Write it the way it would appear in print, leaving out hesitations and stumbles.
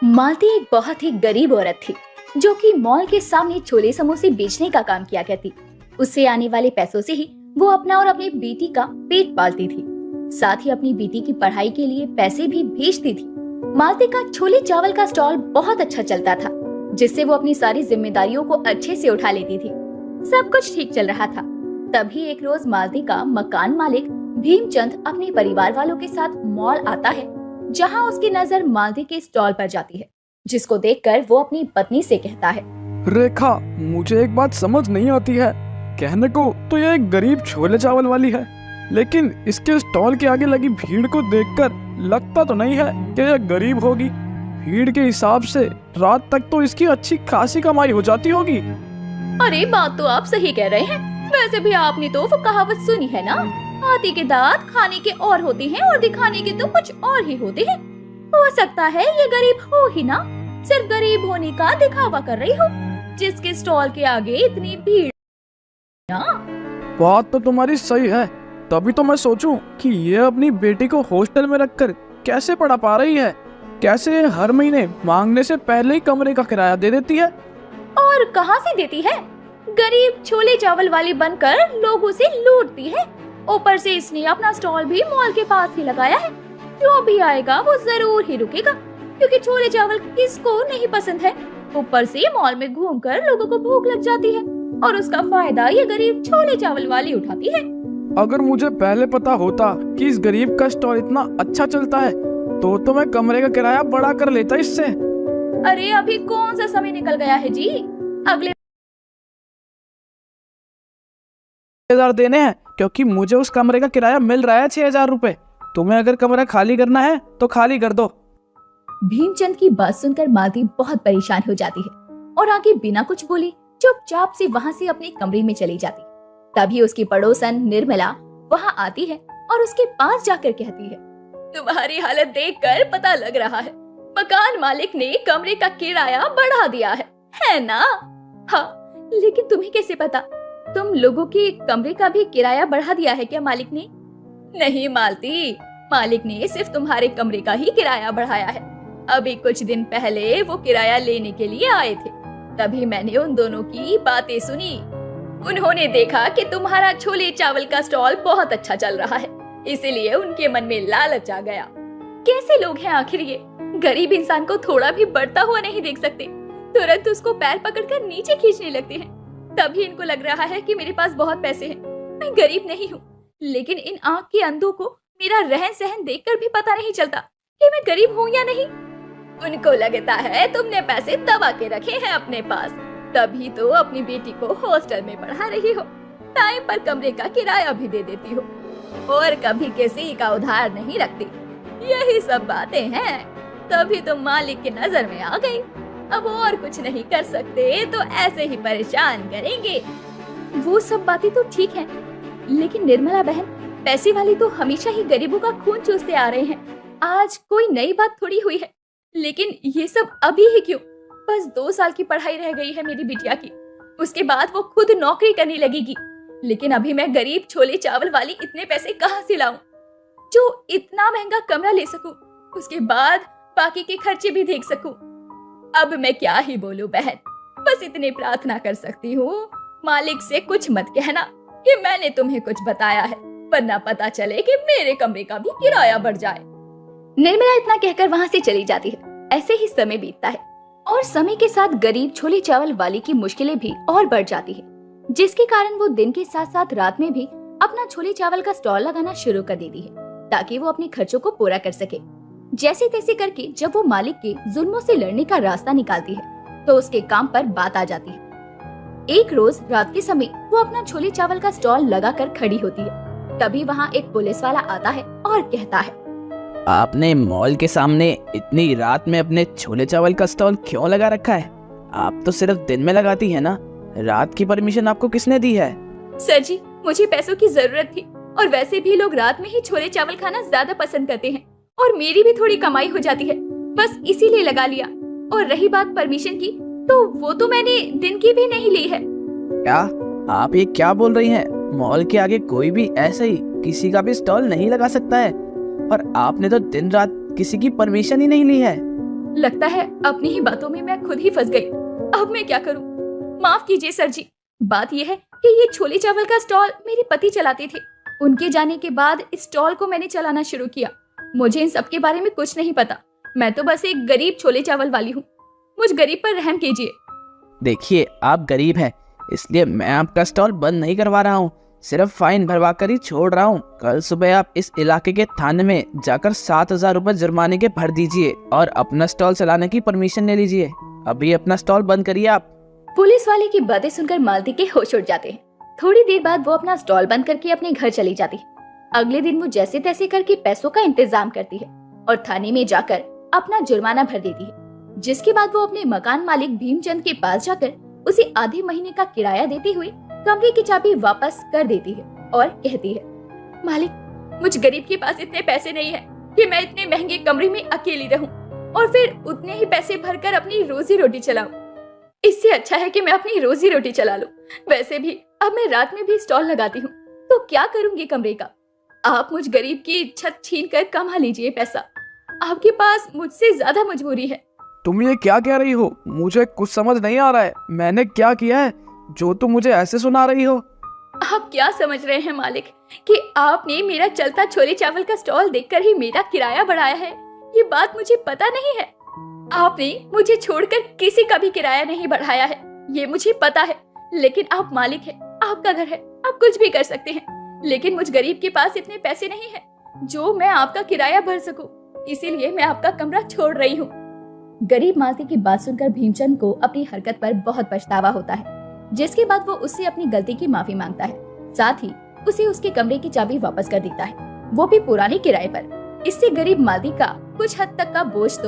मालती एक बहुत ही गरीब औरत थी जो कि मॉल के सामने छोले समोसे बेचने का काम किया करती। उससे आने वाले पैसों से ही वो अपना और अपनी बेटी का पेट पालती थी। साथ ही अपनी बेटी की पढ़ाई के लिए पैसे भी भेजती थी। मालती का छोले चावल का स्टॉल बहुत अच्छा चलता था, जिससे वो अपनी सारी जिम्मेदारियों को अच्छे से उठा लेती थी। सब कुछ ठीक चल रहा था। तभी एक रोज मालती का मकान मालिक भीमचंद अपने परिवार वालों के साथ मॉल आता है, जहां उसकी नजर मालती के स्टॉल पर जाती है, जिसको देखकर वो अपनी पत्नी से कहता है, रेखा, मुझे एक बात समझ नहीं आती है। कहने को तो यह एक गरीब छोले चावल वाली है, लेकिन इसके स्टॉल के आगे लगी भीड़ को देखकर लगता तो नहीं है कि यह गरीब होगी। भीड़ के हिसाब से रात तक तो इसकी अच्छी खासी कमाई हो जाती होगी। अरे बात तो आप सही कह रहे हैं। वैसे भी आपने तो वो कहावत सुनी है ना, हाथी के दांत खाने के और होते हैं और दिखाने के तो कुछ और ही होते हैं। हो सकता है ये गरीब हो ही ना, सिर्फ गरीब होने का दिखावा कर रही हो, जिसके स्टॉल के आगे इतनी भीड़ ना। बात तो तुम्हारी सही है, तभी तो मैं सोचूं कि ये अपनी बेटी को हॉस्टल में रखकर कैसे पढ़ा पा रही है। कैसे हर महीने मांगने से पहले ही कमरे का किराया दे देती है। और कहाँ से देती है? गरीब छोले चावल वाली बनकर लोगों से लूटती है। ऊपर से इसने अपना स्टॉल भी मॉल के पास ही लगाया है। जो भी आएगा वो जरूर ही रुकेगा, क्योंकि छोले चावल किसको नहीं पसंद है। ऊपर से मॉल में घूमकर लोगों को भूख लग जाती है और उसका फायदा ये गरीब छोले चावल वाली उठाती है। अगर मुझे पहले पता होता कि इस गरीब का स्टॉल इतना अच्छा चलता है तो मैं कमरे का किराया बढ़ा कर लेता इससे। अरे अभी कौन सा समय निकल गया है जी, अगले 6,000 देने हैं, क्योंकि मुझे उस कमरे का किराया मिल रहा है 6,000 रुपए। तुम्हें अगर कमरा खाली करना है तो खाली कर दो। भीमचंद की बात सुनकर मालती बहुत परेशान हो जाती है और आगे बिना कुछ बोले चुपचाप से वहाँ से अपने कमरे में चली जाती। तभी उसकी पड़ोसन निर्मला वहाँ आती है और उसके पास जाकर कहती है, तुम्हारी हालत देखकर पता लग रहा है मकान मालिक ने कमरे का किराया बढ़ा दिया है ना? हाँ, लेकिन तुम्हें कैसे पता? तुम लोगों के कमरे का भी किराया बढ़ा दिया है क्या मालिक ने? नहीं मालती, मालिक ने सिर्फ तुम्हारे कमरे का ही किराया बढ़ाया है। अभी कुछ दिन पहले वो किराया लेने के लिए आए थे, तभी मैंने उन दोनों की बातें सुनी। उन्होंने देखा कि तुम्हारा छोले चावल का स्टॉल बहुत अच्छा चल रहा है, इसीलिए उनके मन में लालच आ गया। कैसे लोग हैं आखिर ये? गरीब इंसान को थोड़ा भी बढ़ता हुआ नहीं देख सकते, तुरंत उसको पैर पकड़कर नीचे खींचने लगते हैं। तभी इनको लग रहा है कि मेरे पास बहुत पैसे हैं, मैं गरीब नहीं हूँ। लेकिन इन आँख के अंधों को मेरा रहन सहन देखकर भी पता नहीं चलता कि मैं गरीब हूँ या नहीं। उनको लगता है तुमने पैसे दबा के रखे हैं अपने पास, तभी तो अपनी बेटी को हॉस्टल में पढ़ा रही हो, टाइम पर कमरे का किराया भी दे देती हो और कभी किसी का उधार नहीं रखती। यही सब बातें हैं, तभी तुम मालिक की नजर में आ गई। अब और कुछ नहीं कर सकते तो ऐसे ही परेशान करेंगे। वो सब बातें तो ठीक हैं, लेकिन निर्मला बहन, पैसे वाले तो हमेशा ही गरीबों का खून चूसते आ रहे हैं। आज कोई नई बात थोड़ी हुई है, लेकिन ये सब अभी ही क्यों? बस 2 साल की पढ़ाई रह गई है मेरी बिटिया की, उसके बाद वो खुद नौकरी करने लगेगी। लेकिन अभी मैं गरीब छोले चावल वाली इतने पैसे कहाँ से लाऊं जो इतना महंगा कमरा ले सकूं, उसके बाद बाकी के खर्चे भी देख सकूं। अब मैं क्या ही बोलूं बहन, बस इतनी प्रार्थना कर सकती हूँ, मालिक से कुछ मत कहना कि मैंने तुम्हें कुछ बताया है, वरना पता चले कि मेरे कमरे का भी किराया बढ़ जाए। निर्मला इतना कहकर वहाँ से चली जाती है। ऐसे ही समय बीतता है और समय के साथ गरीब छोले चावल वाली की मुश्किलें भी और बढ़ जाती है, जिसके कारण वो दिन के साथ साथ रात में भी अपना छोले चावल का स्टॉल लगाना शुरू कर देती है, ताकि वो अपने खर्चों को पूरा कर सके। जैसे तैसे करके जब वो मालिक के जुल्मों से लड़ने का रास्ता निकालती है, तो उसके काम पर बात आ जाती है। एक रोज रात के समय वो अपना छोले चावल का स्टॉल लगाकर खड़ी होती है। तभी वहाँ एक पुलिस वाला आता है और कहता है, आपने मॉल के सामने इतनी रात में अपने छोले चावल का स्टॉल क्यों लगा रखा है? आप तो सिर्फ दिन में लगाती है ना, रात की परमिशन आपको किसने दी है? सर जी, मुझे पैसों की जरूरत थी और वैसे भी लोग रात में ही छोले चावल खाना ज्यादा पसंद करते हैं और मेरी भी थोड़ी कमाई हो जाती है, बस इसीलिए लगा लिया। और रही बात परमिशन की, तो वो तो मैंने दिन की भी नहीं ली है। क्या आप ये क्या बोल रही हैं? मॉल के आगे कोई भी ऐसे ही किसी का भी स्टॉल नहीं लगा सकता है, और आपने तो दिन रात किसी की परमिशन ही नहीं ली है। लगता है अपनी ही बातों में मैं खुद ही फंस गई। अब मैं क्या करूं? माफ कीजिए सर जी। बात यह है कि ये छोले चावल का स्टॉल मेरे पति चलाते थे। उनके जाने के बाद इस स्टॉल को मैंने चलाना शुरू किया। मुझे इन सब के बारे में कुछ नहीं पता। मैं तो बस एक गरीब छोले चावल वाली हूँ। मुझ गरीब पर रहम कीजिए। देखिए, आप गरीब हैं, इसलिए मैं आपका स्टॉल बंद नहीं करवा रहा हूँ, सिर्फ फाइन भरवा कर ही छोड़ रहा हूँ। कल सुबह आप इस इलाके के थाने में जाकर 7,000 रुपए जुर्माने के भर दीजिए और अपना स्टॉल चलाने की परमिशन ले लीजिए। अभी अपना स्टॉल बंद करिए आप। पुलिस वाले की बातें सुनकर मालती के होश उड़ जाते हैं। थोड़ी देर बाद वो अपना स्टॉल बंद करके अपने घर चली जाती है। अगले दिन वो जैसे तैसे करके पैसों का इंतजाम करती है और थाने में जाकर अपना जुर्माना भर देती है। जिसके बाद वो अपने मकान मालिक भीमचंद के पास जाकर उसे आधे महीने का किराया देते हुए कमरे की चाबी वापस कर देती है और कहती है, मालिक, मुझ गरीब के पास इतने पैसे नहीं है कि मैं इतने महंगे कमरे में अकेली रहूं और फिर उतने ही पैसे भरकर अपनी रोजी रोटी चलाऊं। इससे अच्छा है कि मैं अपनी रोजी रोटी चला लूं। वैसे भी अब मैं रात में भी स्टॉल लगाती हूँ, तो क्या करूंगी कमरे का? आप मुझ गरीब की छत छीन कर कमा लीजिए पैसा। आपके पास मुझसे ज्यादा मजबूरी है। तुम ये क्या कह रही हो? मुझे कुछ समझ नहीं आ रहा है। मैंने क्या किया है जो तुम मुझे ऐसे सुना रही हो? आप क्या समझ रहे हैं मालिक कि आपने मेरा चलता छोले चावल का स्टॉल देखकर ही मेरा किराया बढ़ाया है? ये बात मुझे पता नहीं है। आपने मुझे छोड़कर किसी का भी किराया नहीं बढ़ाया है, ये मुझे पता है। लेकिन आप मालिक हैं, आपका घर है, आप कुछ भी कर सकते हैं। लेकिन मुझ गरीब के पास इतने पैसे नहीं है जो मैं आपका किराया भर सकूं। इसीलिए मैं आपका कमरा छोड़ रही हूँ। गरीब मालती की बात सुनकर भीमचंद को अपनी हरकत पर बहुत पछतावा होता है, जिसके बाद वो उससे अपनी गलती की माफी मांगता है। साथ ही उसे उसके कमरे की चाबी वापस कर देता है, वो भी पुराने किराए पर। इससे गरीब मालती का कुछ हद तक का बोझ तो